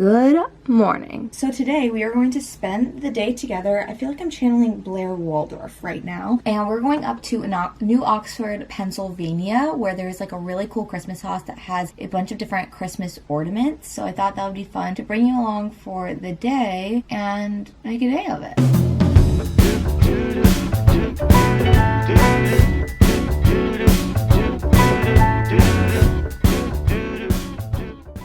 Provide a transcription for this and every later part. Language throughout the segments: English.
Good morning. So today we are going to spend the day together. I feel like I'm channeling Blair Waldorf right now. And we're going up to New Oxford, Pennsylvania, where there's like a really cool Christmas house that has a bunch of different Christmas ornaments. So I thought that would be fun to bring you along for the day and make a day of it.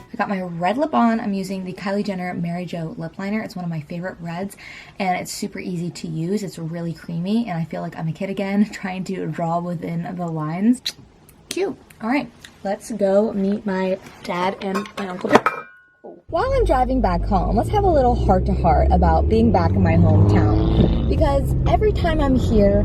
I got my red lip on. I'm using the Kylie Jenner Mary Jo lip liner. It's one of my favorite reds and it's super easy to use. It's really creamy and I feel like I'm a kid again trying to draw within the lines. Cute. All right, let's go meet my dad and my uncle. While I'm driving back home, let's have a little heart-to-heart about being back in my hometown. Because every time I'm here,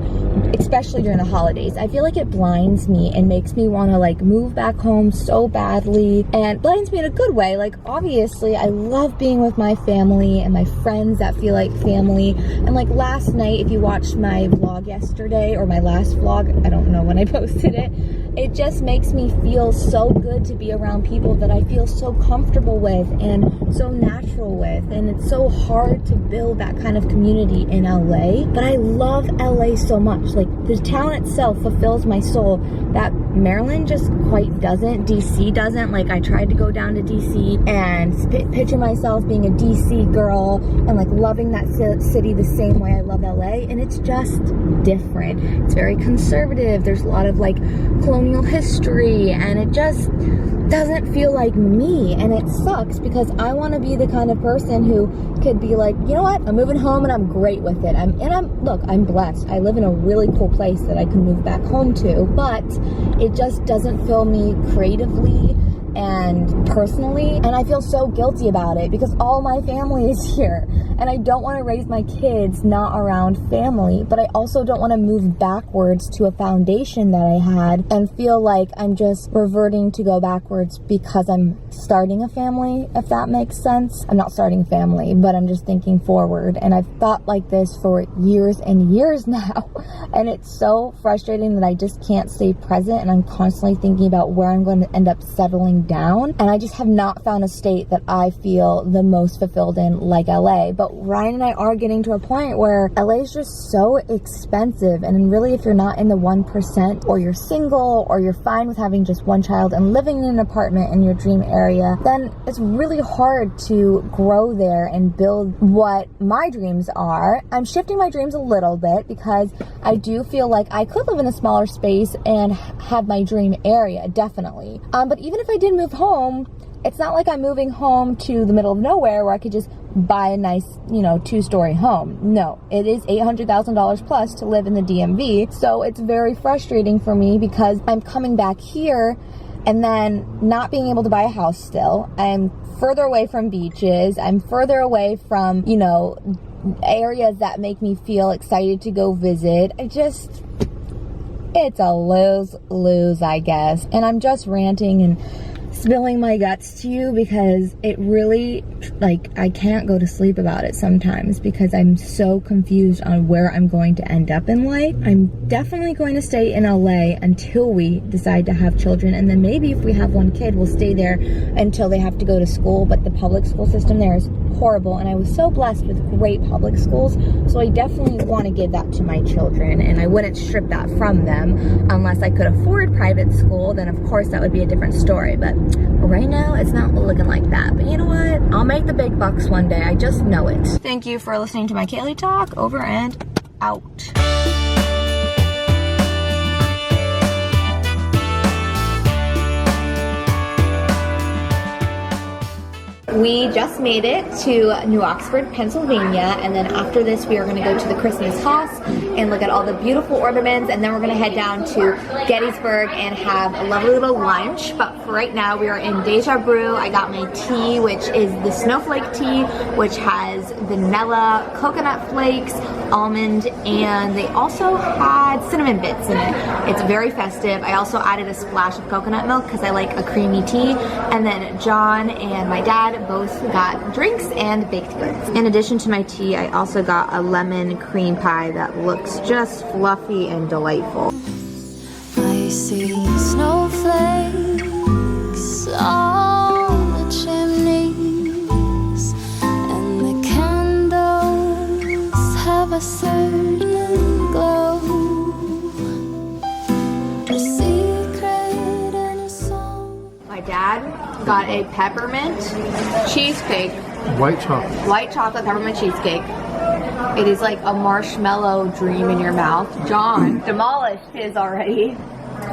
especially during the holidays, I feel like it blinds me and makes me want to like move back home so badly, and blinds me in a good way. Like, obviously I love being with my family and my friends that feel like family. And like last night, if you watched my vlog yesterday, or my last vlog, I don't know when I posted it, it just makes me feel so good to be around people that I feel so comfortable with and so natural with. And it's so hard to build that kind of community in LA, but I love LA so much. Like, the town itself fulfills my soul that Maryland just quite doesn't. DC doesn't. Like, I tried to go down to DC and picture myself being a DC girl and like loving that city the same way I love LA, and it's just different. It's very conservative. There's a lot of like colonial history and it just doesn't feel like me, and it sucks because I want to be the kind of person who could be like, you know what, I'm moving home and I'm great with it. I'm blessed. I live in a really cool place that I can move back home to, but it just doesn't fill me creatively and personally, and I feel so guilty about it because all my family is here and I don't want to raise my kids not around family, but I also don't want to move backwards to a foundation that I had and feel like I'm just reverting to go backwards because I'm starting a family, if that makes sense. I'm not starting a family, but I'm just thinking forward, and I've thought like this for years and years now, and it's so frustrating that I just can't stay present, and I'm constantly thinking about where I'm going to end up settling down, and I just have not found a state that I feel the most fulfilled in like LA. But Ryan and I are getting to a point where LA is just so expensive, and really if you're not in the 1%, or you're single, or you're fine with having just one child and living in an apartment in your dream area, then it's really hard to grow there and build what my dreams are. I'm shifting my dreams a little bit because I do feel like I could live in a smaller space and have my dream area, definitely. But even if I did move home, it's not like I'm moving home to the middle of nowhere where I could just buy a nice, 2-story home. No, it is $800,000 plus to live in the DMV. So it's very frustrating for me because I'm coming back here and then not being able to buy a house still. I'm further away from beaches. I'm further away from, areas that make me feel excited to go visit. It's a lose-lose, I guess. And I'm just ranting and spilling my guts to you because it really, I can't go to sleep about it sometimes because I'm so confused on where I'm going to end up in life. I'm definitely going to stay in LA until we decide to have children, and then maybe if we have one kid, we'll stay there until they have to go to school. But the public school system there is horrible, and I was so blessed with great public schools, so I definitely want to give that to my children, and I wouldn't strip that from them unless I could afford private school. Then of course that would be a different story, but right now it's not looking like that. But you know what, I'll make the big bucks one day, I just know it. Thank you for listening to my Kaylee talk. Over and out. We just made it to New Oxford, Pennsylvania, and then after this we are going to go to the Christmas Haus and look at all the beautiful ornaments, and then we're going to head down to Gettysburg and have a lovely little lunch. But for right now we are in Deja Brew. I got my tea, which is the snowflake tea, which has vanilla, coconut flakes, almond, and they also had cinnamon bits in it. It's very festive. I also added a splash of coconut milk because I like a creamy tea. And then John and my dad both got drinks and baked goods. In addition to my tea, I also got a lemon cream pie that looks just fluffy and delightful. I see snowflakes on the chimney. a secret in a song. My dad got a peppermint cheesecake. White chocolate. White chocolate peppermint cheesecake. It is like a marshmallow dream in your mouth. John demolished his already.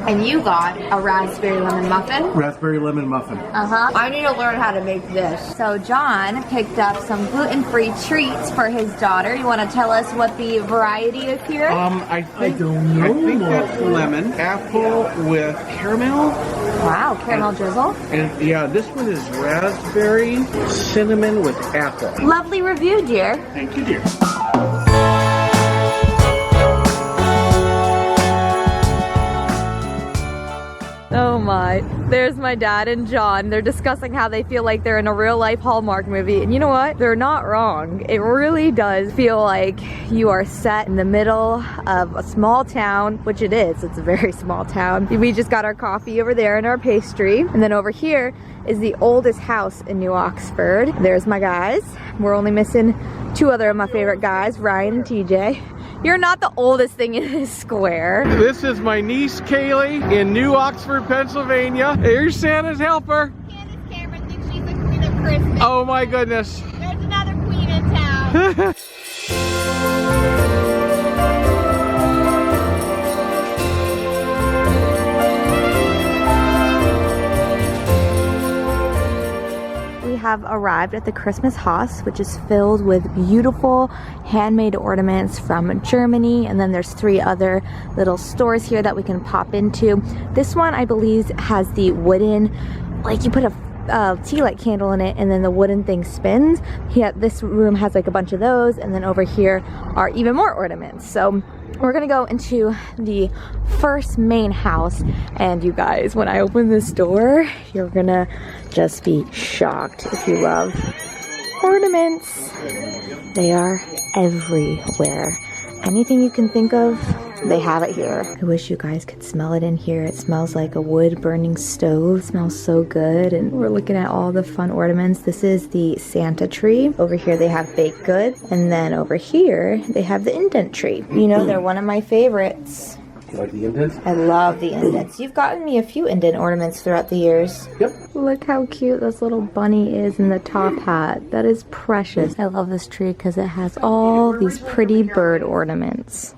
And you got a raspberry lemon muffin. Raspberry lemon muffin. I need to learn how to make this. So John picked up some gluten-free treats for his daughter. You want to tell us what the variety is here? I don't know. I think that's lemon, apple with caramel. Wow, caramel drizzle. And yeah, this one is raspberry, cinnamon with apple. Lovely review, dear. Thank you, dear. Oh my, there's my dad and John. They're discussing how they feel like they're in a real life Hallmark movie. And you know what? They're not wrong. It really does feel like you are set in the middle of a small town, which it is. It's a very small town. We just got our coffee over there and our pastry. And then over here is the oldest house in New Oxford. There's my guys. We're only missing two other of my favorite guys, Ryan and TJ. You're not the oldest thing in this square. This is my niece Kaylee in New Oxford, Pennsylvania. Here's Santa's helper. Candace Cameron thinks she's the queen of Christmas. Oh my goodness. There's another queen in town. Have arrived at the Christmas Haus, which is filled with beautiful handmade ornaments from Germany, and then there's three other little stores here that we can pop into. This one I believe has the wooden, like you put a tea light candle in it and then the wooden thing spins. Yeah, this room has like a bunch of those, and then over here are even more ornaments. So we're gonna go into the first main house, and you guys, when I open this door, you're gonna just be shocked if you love ornaments. They are everywhere. Anything you can think of, they have it here. I wish you guys could smell it in here. It smells like a wood burning stove. It smells so good. And we're looking at all the fun ornaments. This is the Santa tree. Over here they have baked goods. And then over here they have the indent tree. You know, they're one of my favorites. You like the indents? I love the indents. You've gotten me a few indent ornaments throughout the years. Yep. Look how cute this little bunny is in the top hat. That is precious. I love this tree because it has all these pretty bird ornaments.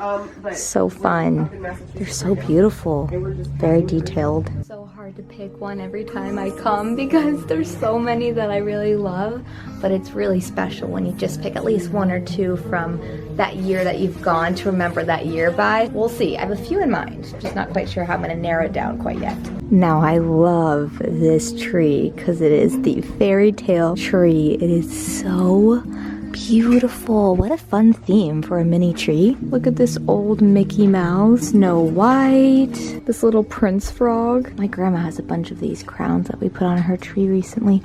So fun. They're so beautiful. Very detailed. So hard to pick one every time I come because there's so many that I really love, but it's really special when you just pick at least one or two from that year that you've gone to remember that year by. We'll see. I have a few in mind, just not quite sure how I'm going to narrow it down quite yet. Now I love this tree because it is the fairy tale tree. It is so beautiful. What a fun theme for a mini tree. Look at this old Mickey Mouse, Snow White, this little prince frog. My grandma has a bunch of these crowns that we put on her tree recently.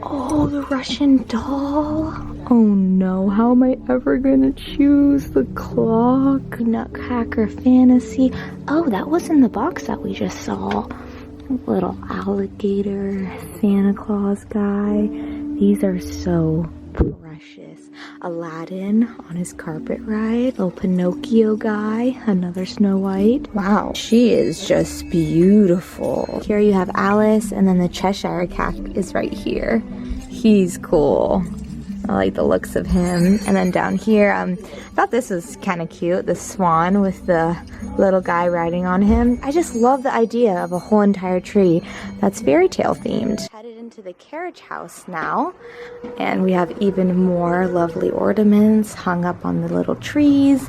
Oh, the Russian doll. Oh no, how am I ever gonna choose the clock? Nutcracker Fantasy. Oh, that was in the box that we just saw. Little alligator Santa Claus guy. These are so precious. Aladdin on his carpet ride. Little Pinocchio guy. Another Snow White. Wow, she is just beautiful. Here you have Alice, and then the Cheshire Cat is right here. He's cool. I like the looks of him. And then down here, I thought this was kind of cute. The swan with the little guy riding on him. I just love the idea of a whole entire tree that's fairy tale themed. Headed into the carriage house now, and we have even more lovely ornaments hung up on the little trees.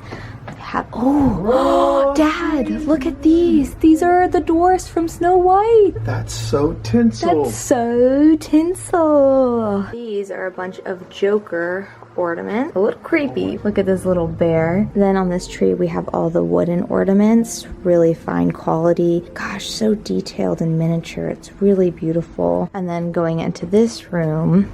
Oh, Dad, look at these. These are the dwarfs from Snow White. That's so tinsel. That's so tinsel. These are a bunch of Joker ornaments. A little creepy. Look at this little bear. Then on this tree we have all the wooden ornaments. Really fine quality. Gosh, so detailed and miniature. It's really beautiful. And then going into this room,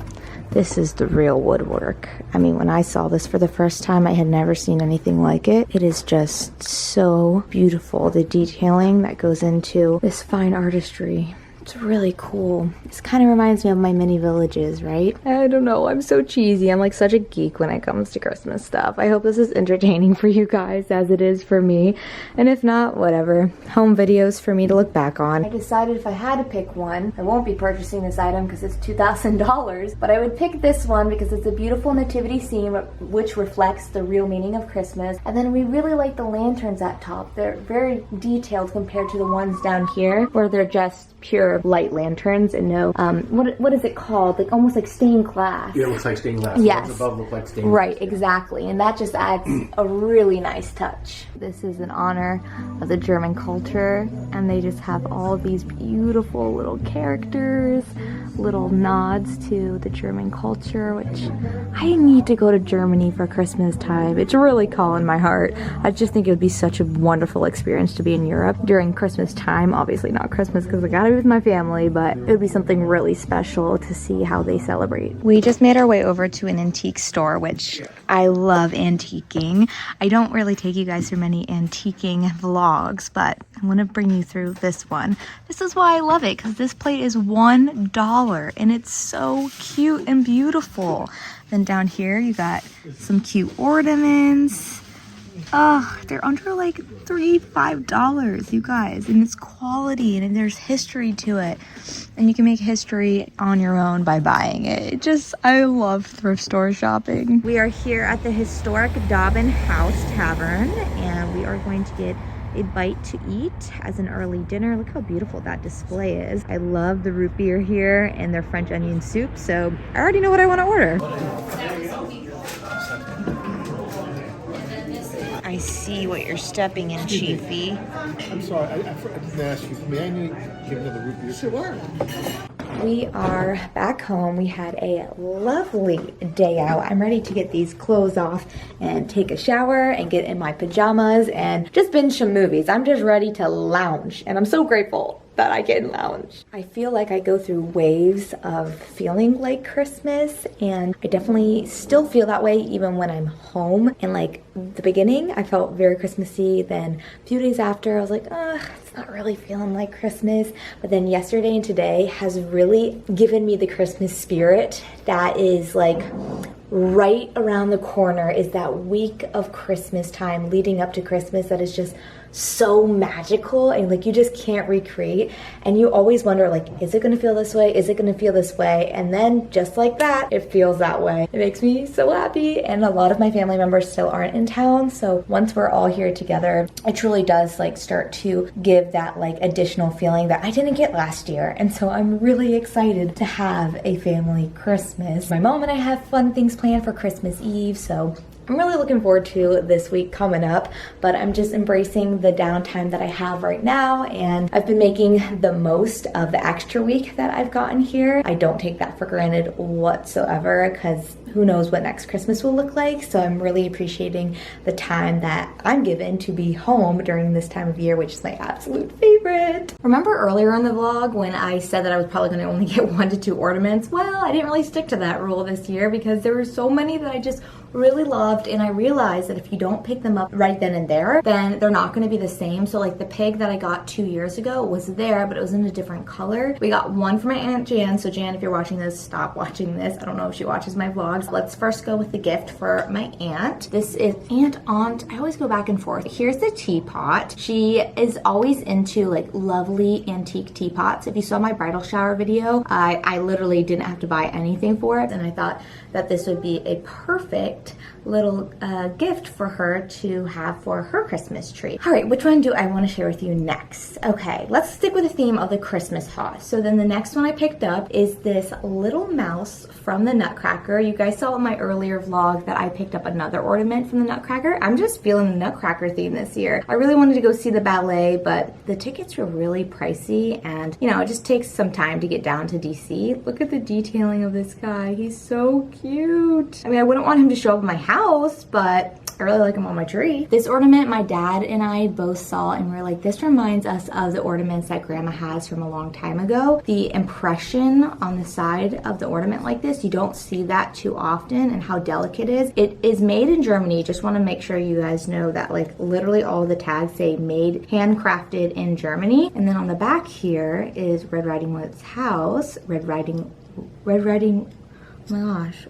this is the real woodwork. I mean, when I saw this for the first time, I had never seen anything like it. It is just so beautiful. The detailing that goes into this fine artistry. It's really cool. This kind of reminds me of my mini villages, right? I don't know, I'm so cheesy. I'm like such a geek when it comes to Christmas stuff. I hope this is entertaining for you guys as it is for me. And if not, whatever. Home videos for me to look back on. I decided if I had to pick one, I won't be purchasing this item because it's $2,000, but I would pick this one because it's a beautiful nativity scene which reflects the real meaning of Christmas. And then we really like the lanterns at top. They're very detailed compared to the ones down here where they're just pure light lanterns and no what is it called, like almost like stained glass. Yeah, it looks like stained glass. Yes. The ones above look like stained glass. Right, exactly, and that just adds a really nice touch. This is in honor of the German culture, and they just have all these beautiful little characters, little nods to the German culture, which I need to go to Germany for Christmas time. It's really calling my heart. I just think it would be such a wonderful experience to be in Europe during Christmas time. Obviously not Christmas because I gotta be with my family, but it would be something really special to see how they celebrate. We just made our way over to an antique store, which I love antiquing. I don't really take you guys through many antiquing vlogs, but I'm gonna bring you through this one. This is why I love it, because this plate is $1 and it's so cute and beautiful. Then down here you got some cute ornaments. Oh, they're under like $5, you guys, and it's quality and there's history to it, and you can make history on your own by buying it. I love thrift store shopping. We are here at the historic Dobbin House Tavern, and we are going to get a bite to eat as an early dinner. Look how beautiful that display is. I love the root beer here and their French onion soup, so I already know what I want to order. I see what you're stepping in, Chiefy. I'm sorry, I didn't ask you. May I give another root beer? Sure. We are back home. We had a lovely day out. I'm ready to get these clothes off and take a shower and get in my pajamas and just binge some movies. I'm just ready to lounge, and I'm so grateful that I can lounge. I feel like I go through waves of feeling like Christmas, and I definitely still feel that way even when I'm home. And like the beginning, I felt very Christmassy. Then a few days after, I was like, it's not really feeling like Christmas. But then yesterday and today has really given me the Christmas spirit that is like right around the corner. Is that week of Christmas time leading up to Christmas that is just so magical, and like you just can't recreate, and you always wonder, like, is it gonna feel this way, is it gonna feel this way? And then just like that, it feels that way. It makes me so happy. And a lot of my family members still aren't in town, so once we're all here together, it truly does like start to give that like additional feeling that I didn't get last year. And so I'm really excited to have a family Christmas. My mom and I have fun things planned for Christmas Eve, so I'm really looking forward to this week coming up, but I'm just embracing the downtime that I have right now, and I've been making the most of the extra week that I've gotten here. I don't take that for granted whatsoever, because who knows what next Christmas will look like, so I'm really appreciating the time that I'm given to be home during this time of year, which is my absolute favorite. Remember earlier in the vlog when I said that I was probably going to only get 1 to 2 ornaments? Well, I didn't really stick to that rule this year because there were so many that I just really loved, and I realized that if you don't pick them up right then and there, then they're not going to be the same. So like the pig that I got 2 years ago was there, but it was in a different color. We got one for my Aunt Jan, so Jan, if you're watching this, stop watching this. I don't know if she watches my vlogs. Let's first go with the gift for my aunt. This is aunt. I always go back and forth. Here's the teapot. She is always into like lovely antique teapots. If you saw my bridal shower video, I literally didn't have to buy anything for it, and I thought that this would be a perfect little gift for her to have for her Christmas tree. All right, which one do I want to share with you next? Okay, let's stick with the theme of the Christmas Haus. So then the next one I picked up is this little mouse from the Nutcracker. You guys saw in my earlier vlog that I picked up another ornament from the Nutcracker. I'm just feeling the Nutcracker theme this year. I really wanted to go see the ballet, but the tickets were really pricey, and you know, it just takes some time to get down to DC. Look at the detailing of this guy. He's so cute. I mean, I wouldn't want him to show up in my house, but I really like them on my tree. This ornament my dad and I both saw and we were like, this reminds us of the ornaments that grandma has from a long time ago. The impression on the side of the ornament like this, you don't see that too often, and how delicate it is. It is made in Germany. Just want to make sure you guys know that, like, literally all the tags say made, handcrafted in Germany. And then on the back here is Red Riding Hood's house. Red Riding, oh my gosh,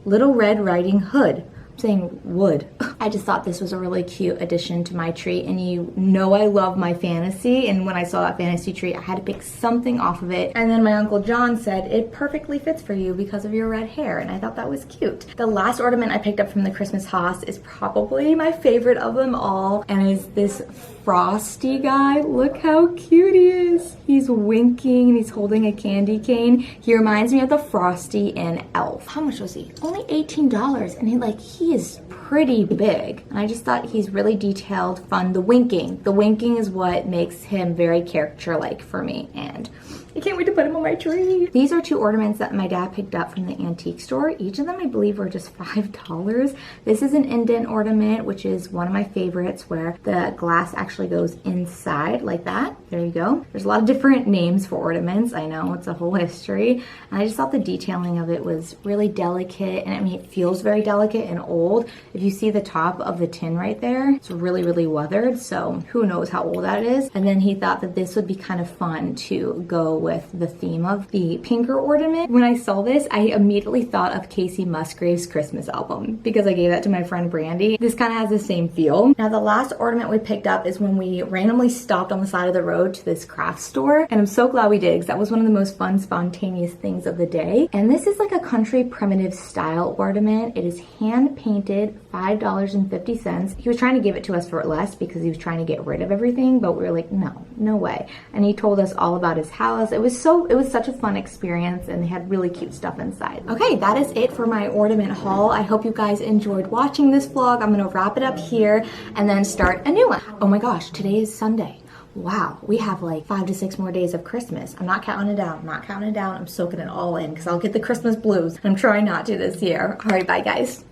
Little Red Riding Hood. I'm saying wood. I just thought this was a really cute addition to my tree, and you know I love my fantasy, and when I saw that fantasy tree I had to pick something off of it, and then my Uncle John said it perfectly fits for you because of your red hair, and I thought that was cute. The last ornament I picked up from the Christmas Haus is probably my favorite of them all, and is this frosty guy. Look how cute he is. He's winking and he's holding a candy cane. He reminds me of the Frosty in Elf. How much was he? Only $18, and he is pretty big. And I just thought he's really detailed, fun. The winking is what makes him very character-like for me, and I can't wait to put him on my tree. These are 2 ornaments that my dad picked up from the antique store. Each of them I believe were just $5. This is an indent ornament, which is one of my favorites, where the glass actually goes inside like that. There you go. There's a lot of different names for ornaments. I know, it's a whole history. And I just thought the detailing of it was really delicate, and I mean, it feels very delicate and old. If you see the top of the tin right there, it's really, really weathered, so who knows how old that is. And then he thought that this would be kind of fun to go with the theme of the pinker ornament. When I saw this, I immediately thought of Casey Musgrave's Christmas album because I gave that to my friend Brandy. This kind of has the same feel. Now the last ornament we picked up is when we randomly stopped on the side of the road to this craft store, and I'm so glad we did because that was one of the most fun, spontaneous things of the day. And this is like a country primitive style ornament. It is hand painted, $5.50. He was trying to give it to us for less because he was trying to get rid of everything, but we were like, no way. And he told us all about his house. It was such a fun experience, and they had really cute stuff inside. Okay, that is it for my ornament haul. I hope you guys enjoyed watching this vlog. I'm gonna wrap it up here and then start a new one. Oh my gosh, today is Sunday. Wow, we have like 5 to 6 more days of Christmas. I'm not counting it down. I'm soaking it all in because I'll get the Christmas blues. I'm trying not to this year. All right, bye guys.